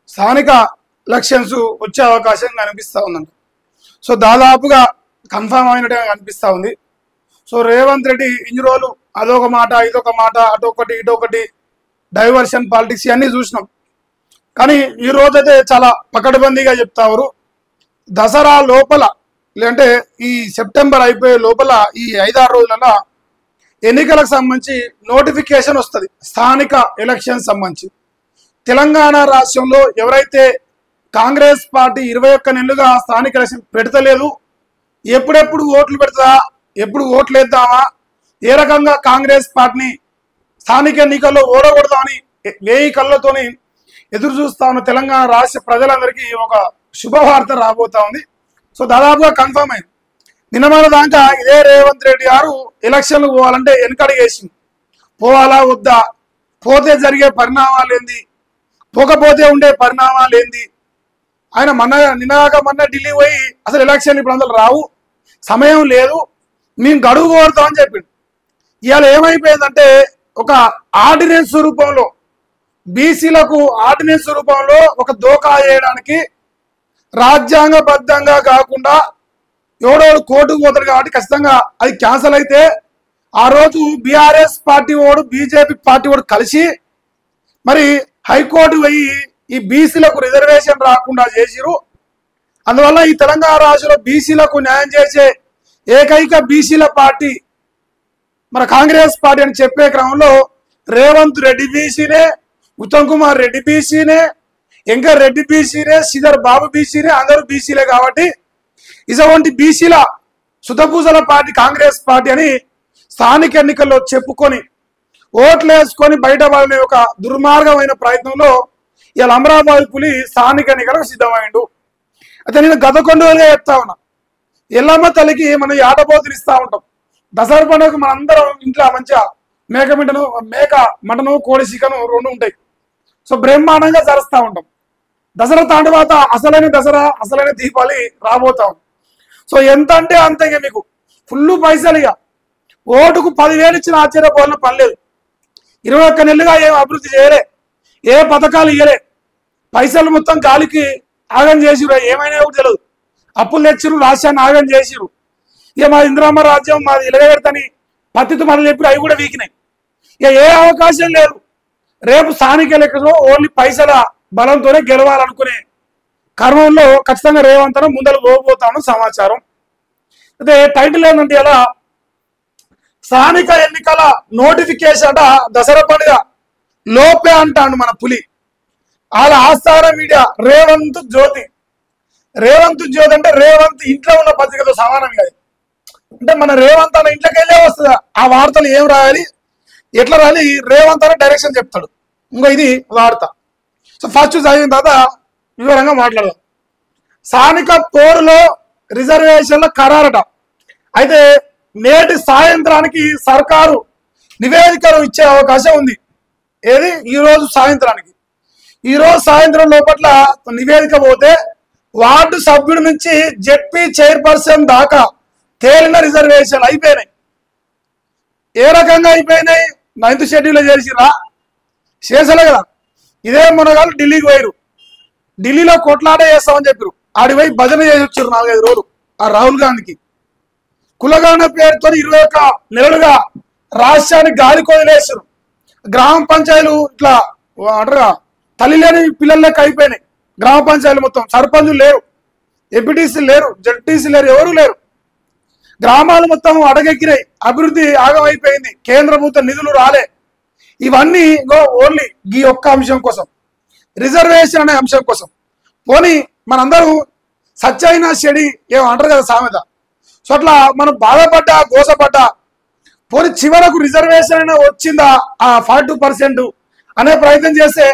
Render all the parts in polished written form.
స్థానిక ఎలక్షన్స్ వచ్చే అవకాశం కనిపిస్తూ ఉందంట. సో దాదాపుగా కన్ఫామ్ అయినట్టుగా కనిపిస్తూ ఉంది. సో రేవంత్ రెడ్డి ఇన్ని రోజులు అదొక మాట ఇదొక మాట అటొకటి ఇటొకటి డైవర్షన్ పాలిటిక్స్ ఇవన్నీ చూసినాం. కానీ ఈ రోజైతే చాలా పకడ్బందీగా చెప్తారు. దసరా లోపల లేదంటే ఈ సెప్టెంబర్ అయిపోయే లోపల ఈ 5-6 రోజులలో ఎన్నికలకు సంబంధించి నోటిఫికేషన్ వస్తుంది. స్థానిక ఎలక్షన్ సంబంధించి తెలంగాణ రాష్ట్రంలో ఎవరైతే కాంగ్రెస్ పార్టీ 21 నెలలుగా స్థానిక ఎలక్షన్ పెడతలేదు, ఎప్పుడెప్పుడు ఓట్లు పెడతా, ఎప్పుడు ఓట్లు వేద్దామా, ఏ రకంగా కాంగ్రెస్ పార్టీని స్థానిక ఎన్నికల్లో ఓడగొడదామని 1000 కళ్ళతోని ఎదురు చూస్తా ఉన్న తెలంగాణ రాష్ట్ర ప్రజలందరికీ ఒక శుభవార్త రాబోతా ఉంది. సో దాదాపుగా కన్ఫర్మ్ అయింది. నిన్నమల దాకా ఇదే రేవంత్ రెడ్డి గారు ఎలక్షన్లు పోవాలంటే వెనకడిగేసింది. పోవాలా వద్దా, పోతే జరిగే పరిణామాలు ఏంది, పోకపోతే ఉండే పరిణామాలు ఏంది. ఆయన నిన్న ఢిల్లీ పోయి అసలు ఎలక్షన్లు ఇప్పుడు అందరూ రావు, సమయం లేదు, మేము గడువు కోరుతామని చెప్పిండు. ఇవాళ ఏమైపోయిందంటే ఒక ఆర్డినెన్స్ రూపంలో బీసీలకు ఆర్డినెన్స్ రూపంలో ఒక దోకా చేయడానికి రాజ్యాంగబద్ధంగా కాకుండా ఎవడోడు కోర్టుకు పోతాడు కాబట్టి ఖచ్చితంగా అది క్యాన్సల్ అయితే ఆ రోజు బీఆర్ఎస్ పార్టీ వాడు బీజేపీ పార్టీ వాడు కలిసి మరి హైకోర్టు పోయి ఈ బీసీలకు రిజర్వేషన్ రాకుండా చేసిరు. అందువల్ల ఈ తెలంగాణ రాష్ట్రంలో బీసీలకు న్యాయం చేసే ఏకైక బీసీల పార్టీ మన కాంగ్రెస్ పార్టీ అని చెప్పే క్రమంలో రేవంత్ రెడ్డి బీసీనే, ఉత్తమ్ కుమార్ రెడ్డి బీసీనే, ఇంకా రెడ్డి బీసీనే, శ్రీధర్ బాబు బీసీనే, అందరూ బీసీలే. కాబట్టి ఇటువంటి బీసీల సుతపూజల పార్టీ కాంగ్రెస్ పార్టీ అని స్థానిక ఎన్నికల్లో చెప్పుకొని ఓట్లు వేసుకొని బయటపడనే ఒక దుర్మార్గమైన ప్రయత్నంలో ఇలా అమరాబాద్ పులి స్థానిక ఎన్నికలకు సిద్ధమైండు. అయితే నేను గత కొన్ని రోజులుగా చెప్తా ఉన్నా, ఎల్లమ్మ తల్లికి మనం ఆటపోతులు ఇస్తా ఉంటాం. దసరా పండుగకు మనందరం ఇంట్లో మంచిగా మేక మటను కోడి చికెను 2 ఉంటాయి. సో బ్రహ్మాండంగా జరుస్తూ ఉంటాం. దసరా తర్వాత అసలైన దసరా అసలైన దీపావళి రాబోతా ఉంది. సో ఎంత అంటే అంత ఇక మీకు ఫుల్ పైసలు, ఇక ఓటుకు 10,000 ఇచ్చిన ఆశ్చర్యపోవాలన్న పని లేదు. 21 నెలలుగా ఏం అభివృద్ధి చేయలే, ఏ పథకాలు ఇయ్యలే, పైసలు మొత్తం గాలికి ఆగం చేసిరు. ఏమైనా కూడా తెలియదు, అప్పులు తెచ్చిరు, రాష్ట్రాన్ని ఆగం చేసిరు. ఇక మా ఇందిరమ్మ రాజ్యం మాది ఇలగబెడతని పత్తితో మనల్ని చెప్పి అవి కూడా వీకినాయి. ఇక ఏ అవకాశం లేదు. రేపు స్థానిక ఎన్నికల్లో ఓన్లీ పైసల బలంతోనే గెలవాలనుకునే కర్మంలో ఖచ్చితంగా రేవంత్ ముందర పోబోతాను సమాచారం. అయితే టైటిల్ ఏంటంటే ఇలా స్థానిక ఎన్నికల నోటిఫికేషన్ అట దసరా పండుగ లోపే అంటాడు మన పులి. వాళ్ళ ఆస్థాన మీడియా రేవంత్ జ్యోతి. రేవంత్ జ్యోతి అంటే రేవంత్ ఇంట్లో ఉన్న పత్రికతో సమానం కాదు. అంటే మన రేవంత్ అన్న ఇంట్లోకి వెళ్ళే వస్తుంది ఆ వార్తలు ఏం రాయాలి, ఎట్లా రాయాలి, రేవంత్ అన్న డైరెక్షన్ చెప్తాడు. ఇంకో ఇది వార్త. సో ఫస్ట్ చదివిన తర్వాత వివరంగా మాట్లాడదాం. స్థానిక పోరులో రిజర్వేషన్ల ఖరారట. అయితే నేటి సాయంత్రానికి సర్కారు నివేదికలు ఇచ్చే అవకాశం ఉంది. ఏది ఈరోజు సాయంత్రానికి, ఈరోజు సాయంత్రం లోపట్ల నివేదిక పోతే వార్డు సభ్యుడి నుంచి జెడ్పీ చైర్పర్సన్ దాకా తేలిన రిజర్వేషన్లు అయిపోయినాయి. ఏ రకంగా అయిపోయినాయి? 9th షెడ్యూల్లో చేసిరా చేసలే కదా. ఇదే మునగాలు ఢిల్లీకి పోయారు, ఢిల్లీలో కొట్లాట చేస్తామని చెప్పారు. ఆడికి పోయి భజన చేసి వచ్చారు 4-5 రోజులు. ఆ రాహుల్ గాంధీకి కులగాన పేరుతో 21 నెలలుగా రాష్ట్రానికి గాలి కొదిలేసారు. గ్రామ పంచాయతీలు ఇట్లా అంటారుగా తల్లి లేని పిల్లల లెక్క అయిపోయినాయి. గ్రామ పంచాయతీలు మొత్తం సర్పంచులు లేరు, ఎంపీటీసీ లేరు, జడ్పీసీ లేరు, ఎవరు లేరు. గ్రామాలు మొత్తం అడగెక్కినాయి, అభివృద్ధి ఆగమైపోయింది, కేంద్ర ప్రభుత్వ నిధులు రాలే. ఇవన్నీ ఓన్లీ ఈ ఒక్క అంశం కోసం, రిజర్వేషన్ అనే అంశం కోసం. పోనీ మనందరూ సచ్చైనా చెడి ఏమంటారు కదా సామెత. సో అట్లా మనం బాధపడ్డా గోసపడ్డా పోనీ చివరకు రిజర్వేషన్ అయినా వచ్చిందా ఆ 42% అనే ప్రయత్నం చేస్తే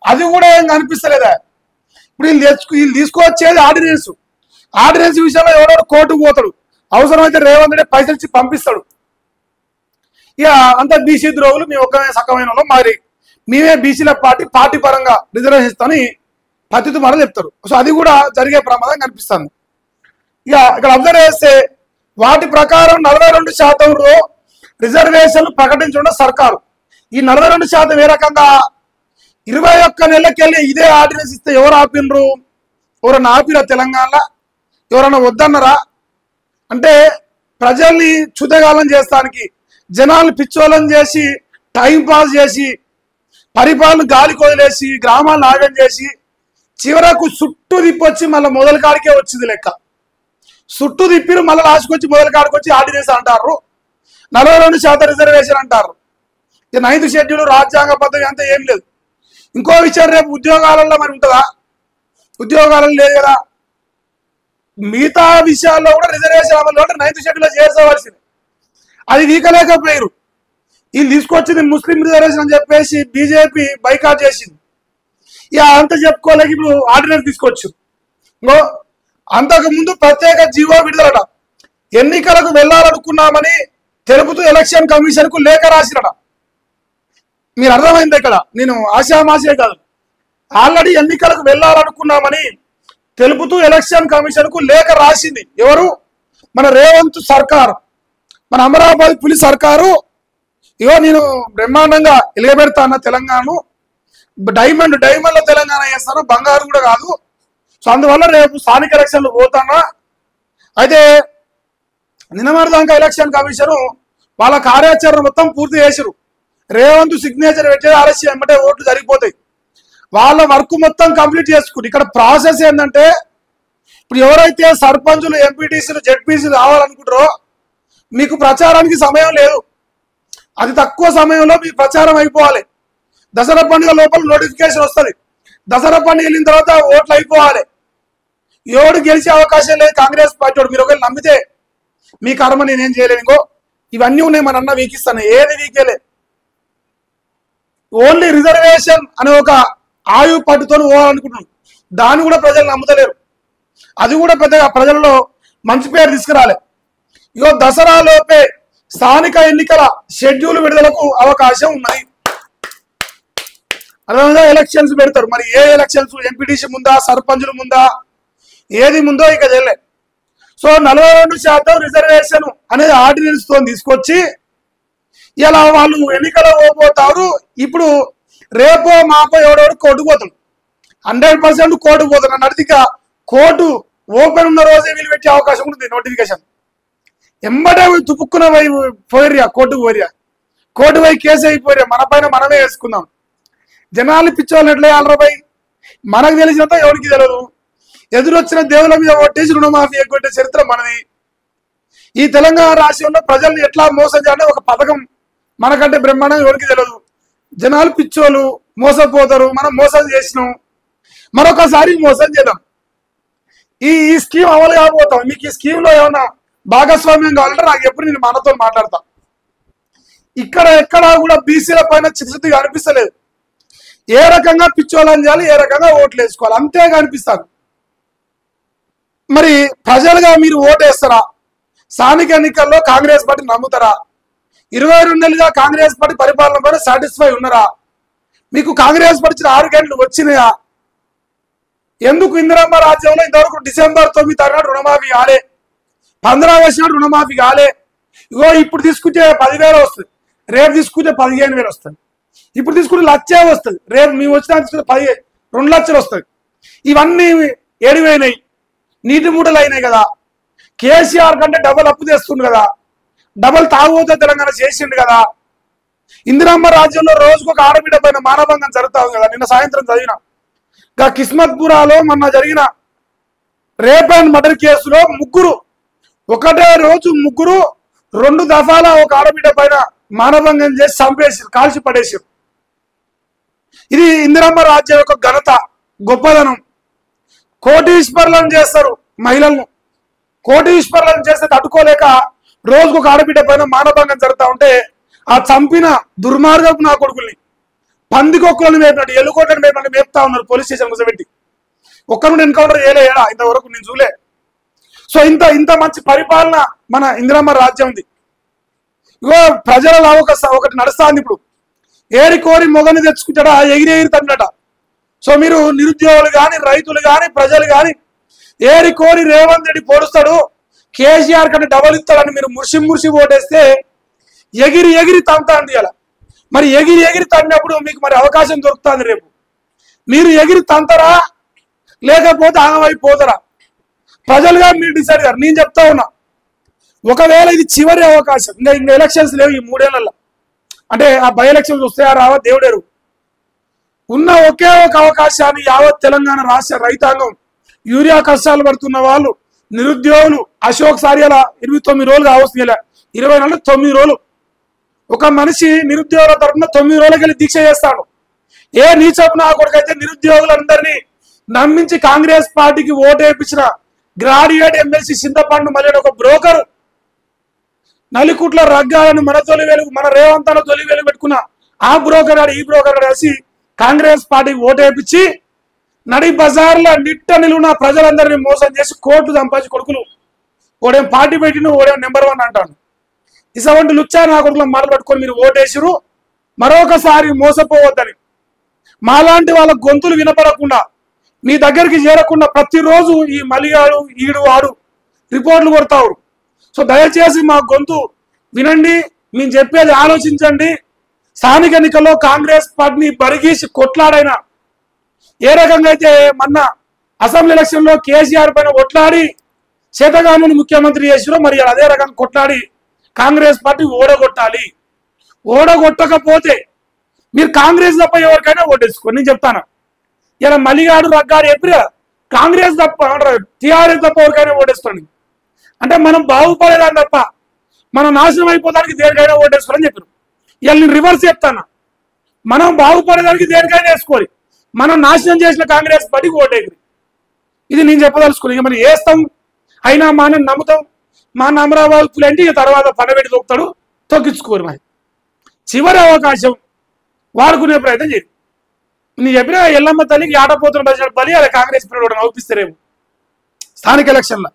అది కూడా ఏం కనిపిస్తలేదా. ఇప్పుడు వీళ్ళు తీసుకొచ్చేది ఆర్డినెన్స్ విషయంలో ఎవడో కోర్టుకు పోతాడు, అవసరమైతే రేవంత్ రెడ్డి పైసలు ఇచ్చి పంపిస్తాడు. ఇక అంత బీసీ ద్రోగులు మేము ఒక్కమే సక్కమైన వాళ్ళం, మరి మేమే బీసీల పార్టీ పరంగా రిజర్వేషన్ ఇస్తామని పత్తితో మాట చెప్తారు. సో అది కూడా జరిగే ప్రమాదం కనిపిస్తుంది. ఇక ఇక్కడ అబ్జర్వ్ చేస్తే వాటి ప్రకారం 42% రిజర్వేషన్లు ప్రకటించడం సర్కారు. ఈ 42% ఏ రకంగా 21 నెలలకెళ్ళి ఇదే ఆర్డినెన్స్ ఇస్తే ఎవరు ఆపినరు? ఎవరన్నా ఆపిరా తెలంగాణలో? ఎవరన్నా వద్దన్నారా? అంటే ప్రజల్ని చుతగాలం చేస్తానికి, జనాలు పిచ్చోళ్ళని చేసి, టైం పాస్ చేసి, పరిపాలన గాలికి వదిలేసి, గ్రామాలను ఆగం చేసి, చివరకు చుట్టూ తిప్పొచ్చి మళ్ళీ మొదల కాడికే వచ్చింది లెక్క. చుట్టూ తిప్పిరు, మళ్ళీ లాస్ట్కొచ్చి మొదల కాడికి వచ్చి ఆర్డినెన్స్ అంటారు, 42% రిజర్వేషన్ అంటారు. 9th షెడ్యూల్ రాజ్యాంగ పద్ధతి అంతా ఏం లేదు. ఇంకో విషయం, రేపు ఉద్యోగాలలో మరి ఉంటుందా? ఉద్యోగాలలో లేదు కదా. మిగతా విషయాల్లో కూడా రిజర్వేషన్ అమలు 9th షెడ్యూల్లో చేర్చవలసింది. అది వీకలేకపోయారు. వీళ్ళు తీసుకొచ్చింది ముస్లిం రిజర్వేషన్ అని చెప్పేసి బీజేపీ బైకాట్ చేసింది. ఇక అంత చెప్పుకోలేక ఇప్పుడు ఆర్డినెన్స్ తీసుకొచ్చు. ఇంకో అంతకుముందు ప్రత్యేక జీవో విడుదలట. ఎన్నికలకు వెళ్లాలనుకున్నామని తెలుపుతూ ఎలక్షన్ కమిషన్ కు లేఖ రాసిరట. మీరు అర్థమైంది ఇక్కడ, నేను ఆశామాషే కాదు, ఆల్రెడీ ఎన్నికలకు వెళ్లాలనుకున్నామని తెలుపుతూ ఎలక్షన్ కమిషన్ కు లేఖ రాసింది. ఎవరు? మన రేవంత్ సర్కారు, మన అమరావతి పులి సర్కారు. ఇగో నేను బ్రహ్మాండంగా ఎలుగబెడతా అన్న తెలంగాణను, డైమండ్ల తెలంగాణ చేస్తాను, బంగారు కూడా కాదు. సో అందువల్ల రేపు స్థానిక ఎలక్షన్లు పోతానా. అయితే నిన్నమరదాకా ఎలక్షన్ కమిషన్ వాళ్ళ కార్యాచరణ మొత్తం పూర్తి చేసిరు. రేవంత్ సిగ్నేచర్ పెట్టే ఆలస్యం ఏమంటే ఓట్లు జరిగిపోతాయి. వాళ్ళ వర్క్ మొత్తం కంప్లీట్ చేసుకుని ఇక్కడ ప్రాసెస్ ఏంటంటే, ఇప్పుడు ఎవరైతే సర్పంచులు, ఎంపీటీసీలు, జెడ్పీసీలు రావాలనుకుంటారో మీకు ప్రచారానికి సమయం లేదు. అతి తక్కువ సమయంలో మీకు ప్రచారం అయిపోవాలి. దసరా పండుగ లోపల నోటిఫికేషన్ వస్తుంది. దసరా పండుగ వెళ్ళిన తర్వాత ఓట్లు అయిపోవాలి. ఎవడు గెలిచే అవకాశం లేదు కాంగ్రెస్ పార్టీ. మీరు ఒకవేళ నమ్మితే మీ కర్మ నేనేం చేయలేను. ఇంకో ఇవన్నీ ఉన్నాయి, మన అన్న వీకిస్తాను, ఏది వీకేలే. ఓన్లీ రిజర్వేషన్ అనే ఒక ఆయు పట్టుతో పోవాలనుకుంటున్నాం. దాన్ని కూడా ప్రజలు నమ్ముతలేరు. అది కూడా పెద్దగా ప్రజల్లో మంచి పేరు తీసుకురాలే. ఇగో దసరా లోపే స్థానిక ఎన్నికల షెడ్యూల్ విడుదలకు అవకాశం ఉన్నది. అదేవిధంగా ఎలక్షన్స్ పెడతారు. మరి ఏ ఎలక్షన్స్? ఎంపీటీసీ ముందా, సర్పంచులు ముందా, ఏది ముందో ఇక తెలియలే. సో 42% రిజర్వేషన్ అనేది ఆర్డినెన్స్ తో తీసుకొచ్చి ఇలా వాళ్ళు ఎన్నికలు పోతారు. ఇప్పుడు రేపో మాపో ఎవడెవడు కోర్టుకు పోతాడు, 100% కోర్టుకు పోతాడు. నన్ను అడిగిక కోర్టు ఓపెన్ ఉన్న రోజే వీలు పెట్టే అవకాశం ఉంటుంది. నోటిఫికేషన్ ఎంబడే తుపుక్కున పోయిరియా, కోర్టుకు పోయిరియా, కోర్టు పోయి కేసు అయిపోయిరియా, మన పైన మనమే వేసుకుందాం. జనాలు పిచ్చోళ్ళు ఎట్లా అలరపై మనకు తెలిసినంత ఎవరికి తెలియదు. ఎదురొచ్చిన దేవుల మీద కొట్టేసి రుణమాఫీ ఎగ్గొట్టే చరిత్ర మనది. ఈ తెలంగాణ రాష్ట్రంలో ప్రజల్ని ఎట్లా మోసం చేయాలంటే ఒక పథకం మనకంటే బ్రహ్మాండం ఎవరికి తెలియదు. జనాలు పిచ్చోళ్ళు మోసపోతారు. మనం మోసం చేసినాం, మరొకసారి మోసం చేద్దాం. ఈ స్కీమ్ అమలు కాబోతాం. మీకు ఈ స్కీమ్ లో ఏమన్నా భాగస్వామ్యం కావాలంటే నాకు ఎప్పుడు నేను మనతో మాట్లాడతా. ఇక్కడ ఎక్కడా కూడా బీసీల పైన చిత్తశుద్ధిగా అనిపిస్తలేదు. ఏ రకంగా పిచ్చోళ్ళని చేయాలి, ఏ రకంగా ఓట్లు వేసుకోవాలి అంతేగా అనిపిస్తాను. మరి ప్రజలుగా మీరు ఓటేస్తారా? స్థానిక ఎన్నికల్లో కాంగ్రెస్ పార్టీ నమ్ముతారా? 22 నెలలుగా కాంగ్రెస్ పార్టీ పరిపాలన పైన సాటిస్ఫై ఉన్నారా? మీకు కాంగ్రెస్ పార్టీ 6 గంటలు వచ్చినాయా? ఎందుకు ఇందిరమ్మ రాజ్యంలో ఇంతవరకు డిసెంబర్ 9 తారీఖు రుణమాఫీ కాలే, 15 వేసినాడు రుణమాఫీ కాలే? ఇగో ఇప్పుడు తీసుకుంటే 10,000 వస్తుంది, రేపు తీసుకుంటే 15,000 వస్తుంది. ఇప్పుడు తీసుకుంటే 1,00,000 వస్తుంది, రేపు మేము వచ్చినా తీసుకుంటే 2 లక్షలు వస్తుంది. ఇవన్నీ ఏడిపోయినాయి, నీటి మూటలు అయినాయి కదా. కేసీఆర్ కంటే డబల్ అప్పు తెస్తుండు కదా, డబల్ తాగుబోతే తెలంగాణ చేసిండు కదా. ఇందిరమ్మ రాజ్యంలో రోజుకు ఒక ఆడబిడ్డ పైన మానభంగం జరుగుతా ఉంది కదా. నిన్న సాయంత్రం చదివిన కిస్మత్పురాలో మొన్న జరిగిన రేప్ అండ్ మర్డర్ కేసులో ఒకటే రోజు ముగ్గురు 2 దఫాల ఒక ఆడబిడ్డ పైన మానభంగం చేసి చంపేసి కాల్చి పడేసారు. ఇది ఇందిరమ్మ రాజ్యం యొక్క ఘనత, గొప్పదనం. కోటీశ్వర్లను చేస్తారు మహిళలను, కోటీశ్వర్లను చేస్తే తట్టుకోలేక రోజుకు ఒక ఆడబిడ్డ పైన మానభంగం జరుగుతూ ఉంటే ఆ చంపిన దుర్మార్గపు నా కొడుకుల్ని పందికొక్కులను మేపినట్టు, ఎల్లుకోటను మేపినట్టు మేపుతా ఉన్నారు పోలీస్ స్టేషన్ కూర్చోబెట్టి. ఒక్కరు ఎన్కౌంటర్ చేయలేడా ఇంతవరకు నేను చూలే. సో ఇంత మంచి పరిపాలన మన ఇందిరమ్మ రాజ్యం ఉంది. ఇగో ప్రజలలో ఒకటి నడుస్తుంది ఇప్పుడు. ఏరి కోరి మొగని తెచ్చుకుంటాడా, ఎగిరి తన్నట. సో మీరు నిరుద్యోగులు కానీ, రైతులు కానీ, ప్రజలు కానీ ఏరి కోరి రేవంత్ రెడ్డి పోడుస్తాడు, కేసీఆర్ కంటే డబల్ ఇస్తాడని మీరు మురిసి ఓటేస్తే ఎగిరి తంతా అండి. అలా మరి ఎగిరి తన్నప్పుడు మీకు మరి అవకాశం దొరుకుతుంది రేపు. మీరు ఎగిరి తంతరా లేకపోతే ఆగమైపోతారా? ప్రజలుగా మీరు డిసైడ్ గారు. నేను చెప్తా ఉన్నా, ఒకవేళ ఇది చివరి అవకాశం, ఇంకా ఎలక్షన్స్ లేవు ఈ 3 ఏళ్లలో, అంటే ఆ బై ఎలక్షన్స్ వస్తాయా రావా దేవుడేరు. ఉన్న ఒకే ఒక అవకాశాన్ని యావత్ తెలంగాణ రాష్ట్ర రైతాంగం, యూరియా కష్టాలు పడుతున్న వాళ్ళు, నిరుద్యోగులు, అశోక్ సార్యాల 29 రోజులు కావచ్చు, 9 రోజులు ఒక మనిషి నిరుద్యోగుల తరఫున 9 రోజులకి వెళ్ళి దీక్ష చేస్తాడు. ఏ నీచపు నా కొడుకైతే నిరుద్యోగులందరినీ నమ్మించి కాంగ్రెస్ పార్టీకి ఓటు వేయించిన గ్రాడ్యుయేట్ ఎమ్మెల్సీ చింతపండు మళ్ళీ ఒక బ్రోకర్ నలికుట్ల రగ్గాలను మన రేవంతాల తొలి వెలుగు పెట్టుకున్న ఆ బ్రోకర్ ఈ బ్రోకర్ కలిసి కాంగ్రెస్ పార్టీకి ఓటు వేయించి నడి బజార్లో నిట్ట నిలువున ప్రజలందరినీ మోసం చేసి కోట్లు సంపాదించి కొడుకులు, ఓడేం పార్టీ పెట్టిన ఓడేం నెంబర్ 1 అంటాను. ఇటువంటి లుచ్చా నా కొడుకులు మాటలు పట్టుకొని మీరు ఓటేసిరు. మరొకసారి మోసపోవద్దని, మాలాంటి వాళ్ళ గొంతులు వినపడకుండా మీ దగ్గరికి చేరకుండా ప్రతిరోజు ఈ మలిగాడు ఈడు వాడు రిపోర్ట్లు కొడతారు. సో దయచేసి మా గొంతు వినండి, మేము చెప్పేది ఆలోచించండి. స్థానిక ఎన్నికల్లో కాంగ్రెస్ పార్టీని బరిగీసి కొట్లాడైనా ఏ రకంగా అయితే మొన్న అసెంబ్లీ ఎలక్షన్లో కేసీఆర్ పైన కొట్లాడి చేతగామును ముఖ్యమంత్రి చేసిరో, మరి అదే రకంగా కొట్లాడి కాంగ్రెస్ పార్టీ ఓడగొట్టాలి. ఓడగొట్టకపోతే మీరు కాంగ్రెస్ తప్ప ఎవరికైనా ఓటేసుకోండి. నేను చెప్తాను, ఇలా మలిగాడు రగ్గాడు ఎప్పుడు కాంగ్రెస్ తప్ప టీఆర్ఎస్ తప్ప ఎవరికైనా ఓటేసుకోండి. అంటే మనం బాగుపడేదాన్ని తప్ప మనం నాశనం అయిపోతానికి దేనికైనా ఓటేసుకోవాలని చెప్పారు. ఇలా నేను రివర్స్ చెప్తాను, మనం బాగుపడేదానికి దేనికైనా వేసుకోవాలి, మనం నాశనం చేసిన కాంగ్రెస్ పార్టీకి ఓటేది. ఇది నేను చెప్పదలుచుకోవాలి. ఇక మనం వేస్తాం అయినా మనం నమ్ముతాం, మా అమరావతి అంటే ఇక తర్వాత పడబెట్టి తొక్కుతాడు, తొక్కించుకోరు. మరి చివరి అవకాశం వాడుకునే ప్రయత్నం చేయండి. నేను చెప్పిన ఎల్లమ్మ తల్లికి ఆటపోతున్న బలి అలా కాంగ్రెస్ పిల్లలు నవ్విస్తారేమో స్థానిక ఎలక్షన్లో.